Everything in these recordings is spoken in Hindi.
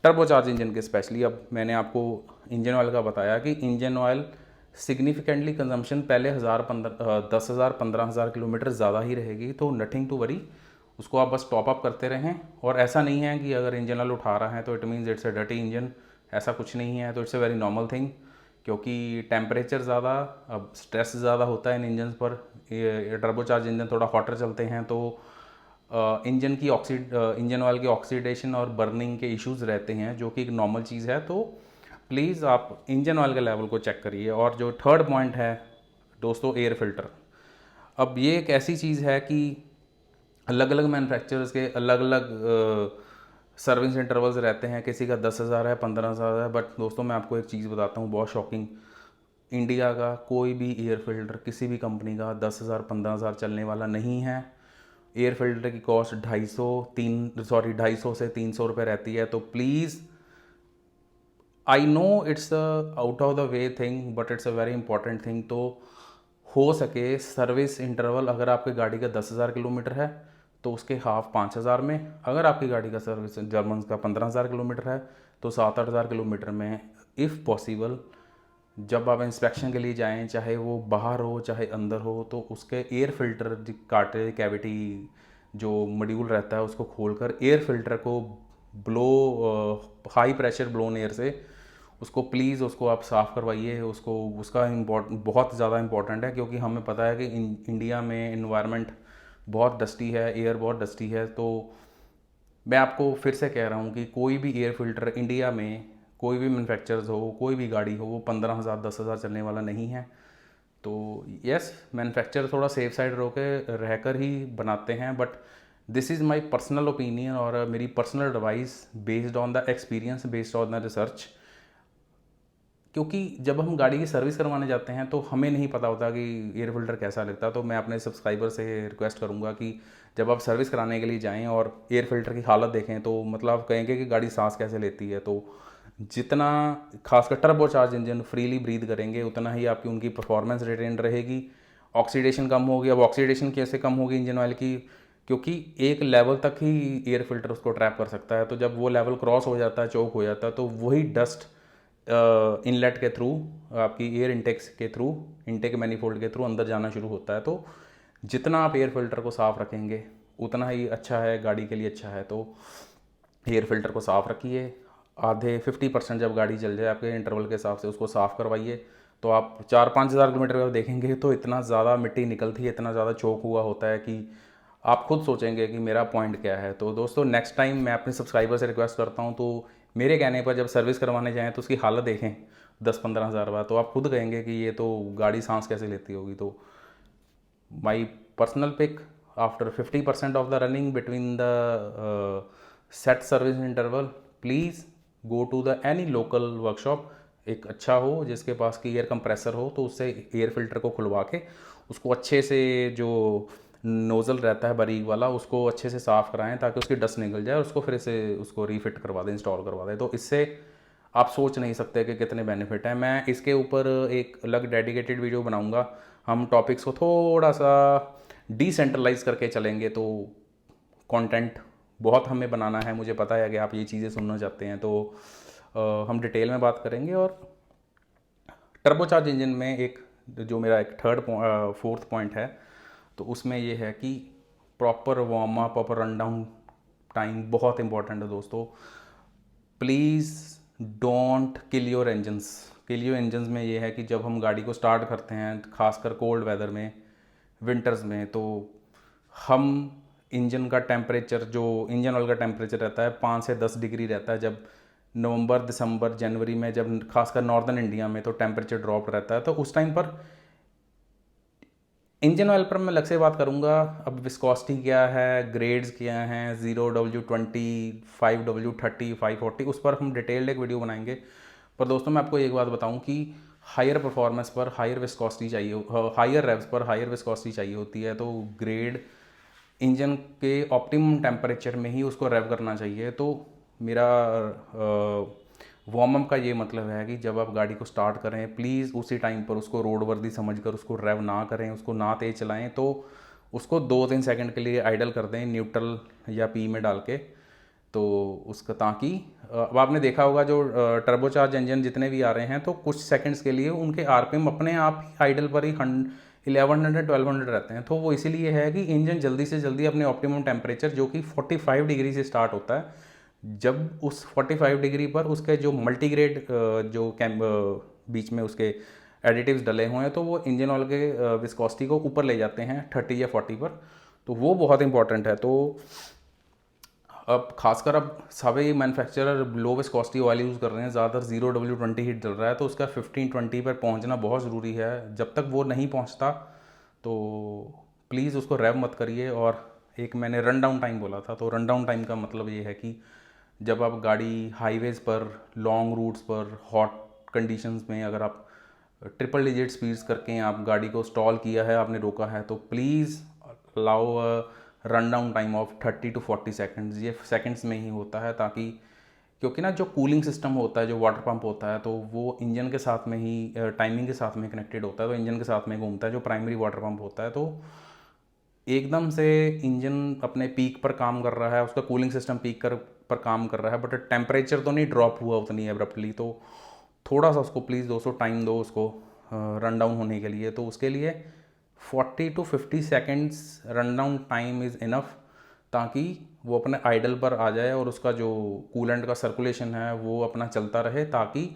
टर्बोचार्ज इंजन के स्पेशली। अब मैंने आपको इंजन ऑयल का बताया कि इंजन ऑयल सिग्निफिकेंटली कंजम्पशन पहले 10,000 15,000 किलोमीटर ज़्यादा ही रहेगी, तो नथिंग टू वरी, उसको आप बस टॉप अप करते रहें। और ऐसा नहीं है कि अगर इंजन ऑयल उठा रहा है तो it means it's a dirty engine, ऐसा कुछ नहीं है। तो it's a very normal thing, क्योंकि टेम्परेचर ज़्यादा, अब स्ट्रेस ज़्यादा होता है इन इंजन पर। ये टर्बोचार्ज इंजन थोड़ा हॉटर चलते हैं तो इंजन ऑयल की ऑक्सीडेशन और बर्निंग के इश्यूज़ रहते हैं, जो कि एक नॉर्मल चीज़ है। तो प्लीज़ आप इंजन ऑयल के लेवल को चेक करिए। और जो थर्ड पॉइंट है दोस्तों, एयर फिल्टर। अब ये एक ऐसी चीज़ है कि अलग अलग मैन्युफैक्चरर्स के अलग अलग सर्विस इंटरवल्स रहते हैं। किसी का 10,000 है, 15,000 है। बट दोस्तों मैं आपको एक चीज़ बताता हूँ बहुत शॉकिंग, इंडिया का कोई भी एयर फिल्टर किसी भी कंपनी का 10,000 15,000 चलने वाला नहीं है। एयर फिल्टर की कॉस्ट 250 से 300 रुपये रहती है। तो please, I know it's a out of the way thing, but it's a very important thing. तो हो सके सर्विस इंटरवल, अगर आपकी गाड़ी का 10,000 किलोमीटर है तो उसके हाफ 5,000 में, अगर आपकी गाड़ी का सर्विस जर्मन का 15,000 किलोमीटर है तो 7-8 हज़ार किलोमीटर में, इफ़ पॉसिबल जब आप इंस्पेक्शन के लिए जाएं, चाहे वो बाहर हो चाहे अंदर हो, तो उसके एयर फिल्टर कार्ट्रिज कैविटी जो मॉड्यूल रहता है उसको खोलकर एयर फिल्टर को blow high pressure blown air से उसको प्लीज़ उसको आप साफ़ करवाइए। उसको उसका बहुत ज़्यादा इंपॉर्टेंट है, क्योंकि हमें पता है कि इंडिया में इन्वायरमेंट बहुत डस्टी है, एयर बहुत डस्टी है। तो मैं आपको फिर से कह रहा हूँ कि कोई भी एयर फिल्टर इंडिया में, कोई भी मैन्युफैक्चरर्स हो, कोई भी गाड़ी हो, वो 15,000 10,000 चलने वाला नहीं है। तो यस, मैन्युफैक्चरर थोड़ा सेफ साइड रहकर ही बनाते हैं, but this is my personal opinion और मेरी personal advice based on the experience, based on the research. क्योंकि जब हम गाड़ी की सर्विस करवाने जाते हैं तो हमें नहीं पता होता कि एयर फिल्टर कैसा लगता है। तो मैं अपने सब्सक्राइबर से रिक्वेस्ट करूंगा कि जब आप सर्विस कराने के लिए जाएं और एयर फिल्टर की हालत देखें तो मतलब आप कहेंगे कि गाड़ी सांस कैसे लेती है। तो जितना खासकर turbo charge engine freely breathe करेंगे उतना ही आपकी उनकी परफॉर्मेंस रिटेन रहेगी, ऑक्सीडेशन कम होगी। अब ऑक्सीडेशन कैसे कम होगी इंजन ऑयल की, क्योंकि एक लेवल तक ही एयर फिल्टर उसको ट्रैप कर सकता है। तो जब वो लेवल क्रॉस हो जाता है, चौक हो जाता है, तो वही डस्ट इनलेट के थ्रू, आपकी एयर इंटेक्स के थ्रू, इंटेक मैनीफोल्ड के थ्रू अंदर जाना शुरू होता है। तो जितना आप एयर फिल्टर को साफ़ रखेंगे उतना ही अच्छा है, गाड़ी के लिए अच्छा है। तो एयर फिल्टर को साफ़ रखिए। आधे 50% जब गाड़ी चल जाए आपके इंटरवल के हिसाब से उसको साफ़ करवाइए। तो आप 4-5 हज़ार किलोमीटर का देखेंगे तो इतना ज़्यादा मिट्टी निकलती है, इतना ज़्यादा चोक हुआ होता है कि आप खुद सोचेंगे कि मेरा पॉइंट क्या है। तो दोस्तों नेक्स्ट टाइम मैं अपने सब्सक्राइबर से रिक्वेस्ट करता हूँ, तो मेरे कहने पर जब सर्विस करवाने जाएँ तो उसकी हालत देखें 10-15 हज़ार बार, तो आप खुद कहेंगे कि ये तो गाड़ी सांस कैसे लेती होगी। तो my personal pick, after 50% of the running between the set service interval, please go to the any local workshop, एक अच्छा हो जिसके पास की एयर कंप्रेसर हो, तो उससे एयर फिल्टर को खुलवा के उसको अच्छे से, जो नोज़ल रहता है बारीक वाला, उसको अच्छे से साफ़ कराएं ताकि उसकी डस्ट निकल जाए और उसको फिर से उसको रीफिट करवा दें, इंस्टॉल करवा दें। तो इससे आप सोच नहीं सकते कि कितने बेनिफिट हैं। मैं इसके ऊपर एक अलग डेडिकेटेड वीडियो बनाऊंगा। हम टॉपिक्स को थोड़ा सा डिसेंट्रलाइज करके चलेंगे, तो कंटेंट बहुत हमें बनाना है। मुझे पता है कि आप ये चीज़ें सुनना चाहते हैं, तो हम डिटेल में बात करेंगे। और टर्बोचार्ज इंजन में एक, जो मेरा एक फोर्थ पॉइंट है, तो उसमें ये है कि proper warm up, proper run down time बहुत इंपॉर्टेंट है दोस्तों। Please don't kill your engines. Kill your engines में ये है कि जब हम गाड़ी को स्टार्ट करते हैं, खासकर कोल्ड वेदर में, विंटर्स में, तो हम इंजन का टेम्परेचर, जो इंजन ऑयल का टेम्परेचर रहता है 5 से 10 डिग्री रहता है। जब नवंबर दिसंबर जनवरी में, जब खासकर नॉर्दर्न इंडिया में तो टेम्परेचर ड्रॉप रहता है, तो उस टाइम पर इंजन ऑयल पर मैं अलग से बात करूंगा। अब विस्कोसिटी क्या है, ग्रेड्स क्या हैं, 0W20, 5W30, 540, उस पर हम डिटेल्ड एक वीडियो बनाएंगे। पर दोस्तों मैं आपको एक बात बताऊं कि हायर परफॉर्मेंस पर हायर विस्कोसिटी चाहिए, हायर रेव्स पर हायर विस्कोसिटी चाहिए होती है। तो ग्रेड इंजन के ऑप्टिमम टेम्परेचर में ही उसको रेव करना चाहिए। तो मेरा वार्म अप का ये मतलब है कि जब आप गाड़ी को स्टार्ट करें, प्लीज़ उसी टाइम पर उसको रोड वर्दी समझकर उसको रेव ना करें, उसको ना तेज़ चलाएं। तो उसको 2-3 सेकंड के लिए आइडल कर दें, न्यूट्रल या पी में डाल के। तो उसका ताकि अब आपने देखा होगा जो टर्बोचार्ज इंजन जितने भी आ रहे हैं तो कुछ सेकंड्स के लिए उनके आरपीएम अपने आप ही आइडल पर ही 1100-1200 रहते हैं। तो वो इसीलिए है कि इंजन जल्दी से जल्दी अपने ऑप्टिमम टेम्परेचर जो कि 45 डिग्री से स्टार्ट होता है, जब उस 45 डिग्री पर उसके जो मल्टीग्रेड जो बीच में उसके एडिटिव्स डले हुए हैं तो वो इंजन ऑयल के विस्कोसिटी को ऊपर ले जाते हैं 30 या 40 पर। तो वो बहुत इंपॉर्टेंट है। तो अब खासकर अब सभी manufacturer low viscosity oil use कर रहे हैं, ज़्यादातर 0W20 हीट चल रहा है, तो उसका 15-20 पर पहुंचना बहुत ज़रूरी है। जब तक वो नहीं पहुंचता तो प्लीज़ उसको रैव मत करिए। और एक मैंने रन डाउन टाइम बोला था, तो रन डाउन टाइम का मतलब ये है कि जब आप गाड़ी हाईवेज़ पर, लॉन्ग रूट्स पर, हॉट कंडीशंस में अगर आप ट्रिपल डिजिट स्पीड्स करके आप गाड़ी को स्टॉल किया है, आपने रोका है, तो please allow run down time of 30 to 40 seconds. ये सेकेंड्स में ही होता है, ताकि क्योंकि ना जो कूलिंग सिस्टम होता है, जो वाटर पंप होता है, तो वो इंजन के साथ में ही टाइमिंग के साथ में कनेक्टेड होता है, तो इंजन के साथ में घूमता है जो प्राइमरी वाटर पंप होता है। तो एकदम से इंजन अपने पीक पर काम कर रहा है, उसका कूलिंग सिस्टम पीक पर काम कर रहा है, बट टेम्परेचर तो नहीं ड्रॉप हुआ उतनी एब्रप्टली। तो थोड़ा सा उसको प्लीज़ दोस्तों टाइम दो उसको रन डाउन होने के लिए। तो उसके लिए 40 to 50 seconds run down time is enough, ताकि वो अपने आइडल पर आ जाए और उसका जो कूलेंट का सर्कुलेशन है वो अपना चलता रहे, ताकि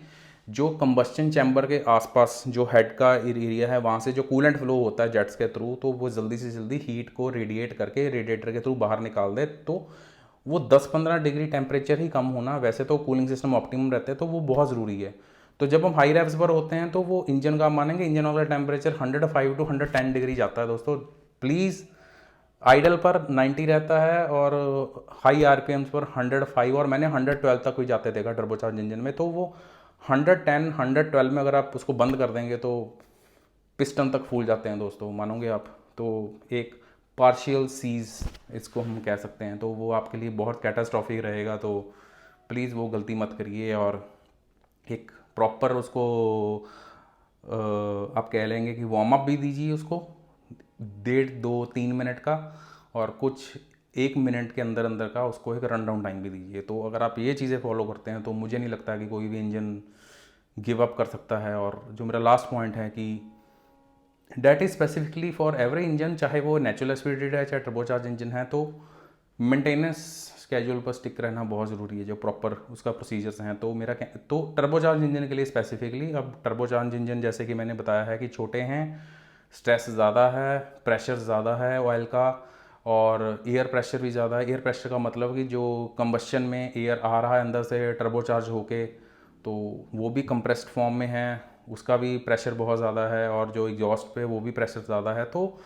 जो कंबस्शन चैम्बर के आसपास जो हेड का एरिया है वहाँ से जो कूलेंट फ्लो होता है जेट्स के थ्रू, तो वो जल्दी से जल्दी हीट को रेडिएट करके रेडिएटर के थ्रू बाहर निकाल दे। तो वो 10-15 डिग्री टेम्परेचर ही कम होना, वैसे तो कूलिंग सिस्टम ऑप्टिमम रहते हैं, तो वो बहुत ज़रूरी है। तो जब हम हाई रेव्स पर होते हैं तो वो इंजन का मानेंगे, इंजन ऑयल का टेम्परेचर 105 to 110 डिग्री जाता है दोस्तों। प्लीज़ आइडल पर 90 रहता है और हाई आरपीएम्स पर 105, और मैंने 112 तक भी जाते देखा टर्बोचार्ज इंजन में। तो वो 110 112 में अगर आप उसको बंद कर देंगे तो पिस्टन तक फूल जाते हैं दोस्तों, मानोगे आप। तो एक पार्शियल सीज इसको हम कह सकते हैं, तो वो आपके लिए बहुत कैटास्ट्रॉफिक रहेगा। तो प्लीज़ वो गलती मत करिए, और एक प्रॉपर उसको आप कह लेंगे कि वार्म अप भी दीजिए उसको 1.5-2-3 मिनट का, और कुछ 1 मिनट के अंदर अंदर का उसको एक रन डाउन टाइम भी दीजिए। तो अगर आप ये चीज़ें फॉलो करते हैं तो मुझे नहीं लगता कि कोई भी इंजन गिव अप कर सकता है। और जो मेरा लास्ट पॉइंट है कि that is specifically for every engine, चाहे वो नेचुरल एस्पिरेटेड है चाहे टर्बोचार्ज इंजन है, तो मेंटेनेंस स्केड्यूल पर स्टिक रहना बहुत ज़रूरी है, जो प्रॉपर उसका प्रोसीजर्स हैं। तो तो टर्बोचार्ज इंजन के लिए स्पेसिफिकली, अब टर्बोचार्ज इंजन जैसे कि मैंने बताया है कि छोटे हैं, स्ट्रेस ज़्यादा है, प्रेशर ज़्यादा है ऑयल का, और एयर प्रेशर भी ज़्यादा है। एयर प्रेशर का मतलब कि जो कंबस्शन में एयर आ रहा है अंदर से टर्बोचार्ज होके, तो वो भी कंप्रेस्ड फॉर्म में है, उसका भी प्रेशर बहुत ज़्यादा है, और जो एग्जॉस्ट पे वो भी प्रेशर ज़्यादा है। तो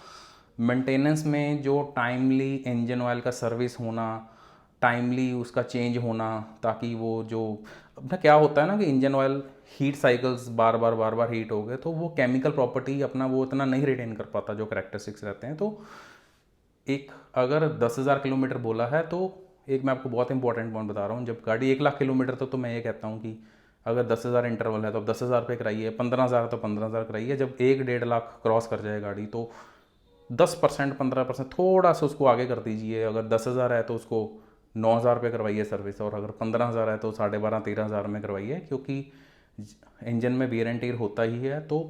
मेंटेनेंस में जो टाइमली इंजन ऑयल का सर्विस होना, टाइमली उसका चेंज होना, ताकि वो जो अपना क्या होता है ना कि इंजन ऑयल हीट साइकिल्स बार बार हीट हो गए, तो वो केमिकल प्रॉपर्टी अपना वो इतना नहीं रिटेन कर पाता जो करेक्टरिस्टिक्स रहते हैं। तो एक अगर 10,000 किलोमीटर बोला है, तो एक मैं आपको बहुत इंपॉर्टेंट पॉइंट बता रहा हूँ, जब गाड़ी 1 लाख किलोमीटर तो मैं ये कहता हूँ कि अगर 10,000 इंटरवल है तो अब 10,000 पे कराइए, 15,000 तो 15,000 कराइए। जब 1-1.5 लाख क्रॉस कर जाए गाड़ी, तो 10% 15% थोड़ा सा उसको आगे कर दीजिए। अगर 10,000 है तो उसको 9,000 पे करवाइए सर्विस, और अगर 15,000 है तो 12,500-13,000 में करवाइए, क्योंकि इंजन में वेयर एंड टियर होता ही है। तो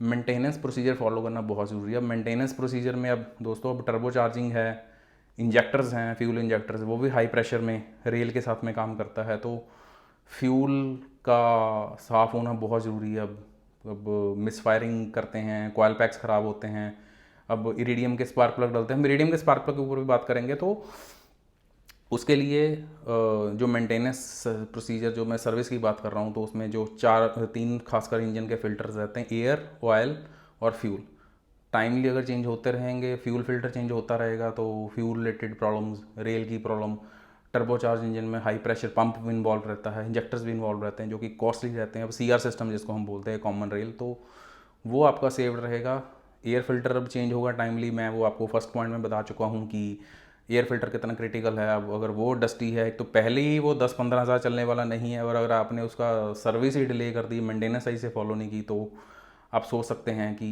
मेंटेनेंस प्रोसीजर फॉलो करना बहुत ज़रूरी है। अब मेंटेनेंस प्रोसीजर में अब दोस्तों अब टर्बो चार्जिंग है, इंजेक्टर्स हैं, फ्यूल इंजेक्टर्स, वो भी हाई प्रेशर में रेल के साथ में काम करता है, तो फ्यूल का साफ़ होना बहुत ज़रूरी है। अब मिस फायरिंग करते हैं, कॉयल पैक्स ख़राब होते हैं, अब इरिडियम के स्पार्क प्लग डलते हैं, हम इरिडियम के स्पार्क प्लग के ऊपर भी बात करेंगे। तो उसके लिए जो मेंटेनेंस प्रोसीजर, जो मैं सर्विस की बात कर रहा हूँ, तो उसमें जो 3 खासकर इंजन के फिल्टर्स रहते हैं, एयर, ऑयल और फ्यूल, टाइमली अगर चेंज होते रहेंगे, फ्यूल फिल्टर चेंज होता रहेगा, तो फ्यूल रिलेटेड प्रॉब्लम्स, रेल की प्रॉब्लम, टर्बोचार्ज इंजन में हाई प्रेशर पंप भी इन्वॉल्व रहता है, इंजेक्टर्स भी इन्वॉल्व रहते हैं जो कि कॉस्टली रहते हैं। अब CR सिस्टम जिसको हम बोलते हैं कॉमन रेल, तो वो आपका सेव्ड रहेगा। एयर फिल्टर अब चेंज होगा टाइमली, मैं वो आपको फर्स्ट पॉइंट में बता चुका हूँ कि एयर फिल्टर कितना क्रिटिकल है। अब अगर वो डस्टी है, एक तो पहले ही वो 10-15 हज़ार चलने वाला नहीं है, और अगर आपने उसका सर्विस ही डिले कर दी, मेंटेनेंस सही से फॉलो नहीं की, तो आप सोच सकते हैं कि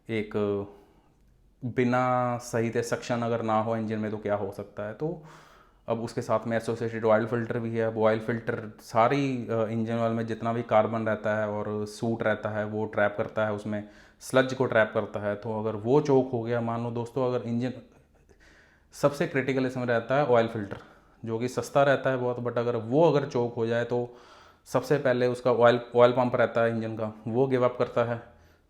एक बिना सही से सक्शन अगर ना हो इंजन में तो क्या हो सकता है। तो अब उसके साथ में एसोसिएटेड ऑयल फ़िल्टर भी है। अब ऑयल फ़िल्टर सारी इंजन ऑयल में जितना भी कार्बन रहता है और सूट रहता है वो ट्रैप करता है, उसमें स्लज को ट्रैप करता है। तो अगर वो चोक हो गया, मान लो दोस्तों, अगर इंजन सबसे क्रिटिकल इसमें रहता है ऑयल फ़िल्टर, जो कि सस्ता रहता है बहुत, बट अगर चोक हो जाए तो सबसे पहले उसका ऑयल पंप रहता है इंजन का, वो गिव अप करता है,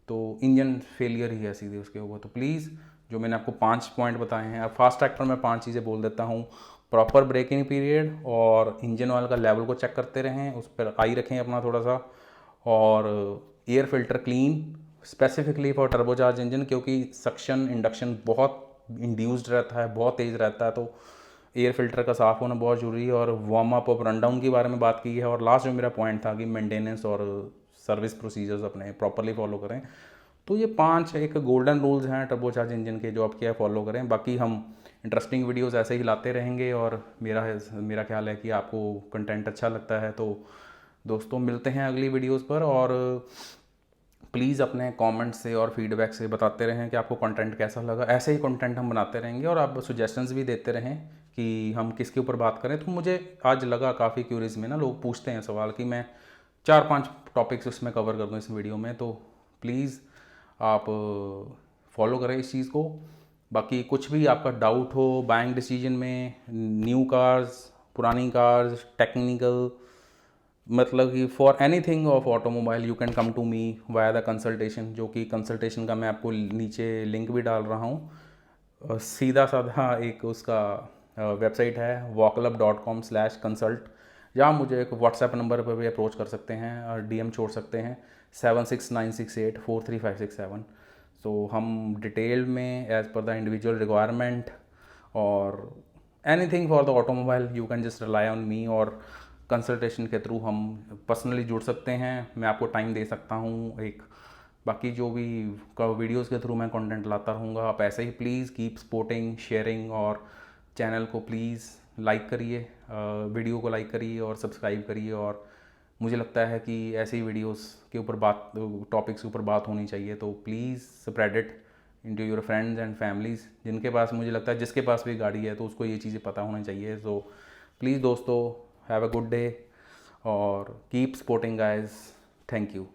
तो इंजन फेलियर ही है सीधे उसके ऊपर। तो प्लीज़ जो मैंने आपको 5 पॉइंट बताए हैं, अब फास्ट ट्रैक पर मैं 5 चीज़ें बोल देता हूँ। प्रॉपर ब्रेकिंग पीरियड और इंजन ऑयल का लेवल को चेक करते रहें, उस पर आई रखें अपना थोड़ा सा, और air filter clean specifically for turbocharge engine, क्योंकि सक्शन इंडक्शन बहुत इंड्यूस्ड रहता है, बहुत तेज़ रहता है, तो एयर फिल्टर का साफ़ होना बहुत ज़रूरी है। और वार्म अप और रन डाउन के बारे में बात की है। और लास्ट जो मेरा पॉइंट था कि मेंटेनेंस और सर्विस प्रोसीजर्स अपने प्रॉपरली फॉलो करें। तो ये 5 एक गोल्डन रूल्स हैं टर्बोचार्ज इंजन के, जो आप क्या फॉलो करें। बाकी हम इंटरेस्टिंग वीडियोस ऐसे ही लाते रहेंगे, और मेरा ख्याल है कि आपको कंटेंट अच्छा लगता है। तो दोस्तों मिलते हैं अगली वीडियोस पर, और प्लीज़ अपने कमेंट से और फीडबैक से बताते रहें कि आपको कंटेंट कैसा लगा। ऐसे ही कंटेंट हम बनाते रहेंगे, और आप सजेशंस भी देते रहें कि हम किसके ऊपर बात करें। तो मुझे आज लगा काफ़ी क्यूरीज में ना, लोग पूछते हैं सवाल कि मैं 4-5 टॉपिक्स उसमें कवर कर दूँ इस वीडियो में। तो प्लीज़ आप फॉलो करें इस चीज़ को। बाकी कुछ भी आपका डाउट हो बाइंग डिसीजन में, न्यू कार्स, पुरानी कार्स, टेक्निकल, मतलब कि for anything of automobile you can come to me via the consultation, जो कि कंसल्टेशन का मैं आपको नीचे लिंक भी डाल रहा हूँ। सीधा साधा एक उसका वेबसाइट है walklab.com/consult, जहाँ मुझे एक व्हाट्सएप नंबर पर भी अप्रोच कर सकते हैं और डीएम छोड़ सकते हैं 7696843567। सो हम डिटेल में as per the individual requirement और anything for the automobile you can just rely on me, और कंसल्टेशन के थ्रू हम पर्सनली जुड़ सकते हैं। मैं आपको टाइम दे सकता हूँ एक। बाकी जो भी वीडियोस के थ्रू मैं कंटेंट लाता रहूँगा। आप ऐसे ही प्लीज़ कीप सपोर्टिंग, शेयरिंग, और चैनल को प्लीज़ लाइक करिए, वीडियो को लाइक करिए और सब्सक्राइब करिए। और मुझे लगता है कि ऐसी वीडियोस के ऊपर बात, टॉपिक्स के ऊपर बात होनी चाहिए। तो please spread it into your friends and families, जिनके पास, मुझे लगता है जिसके पास भी गाड़ी है तो उसको ये चीज़ें पता होनी चाहिए। सो प्लीज़ दोस्तों, हैव अ गुड डे और keep supporting guys. Thank you.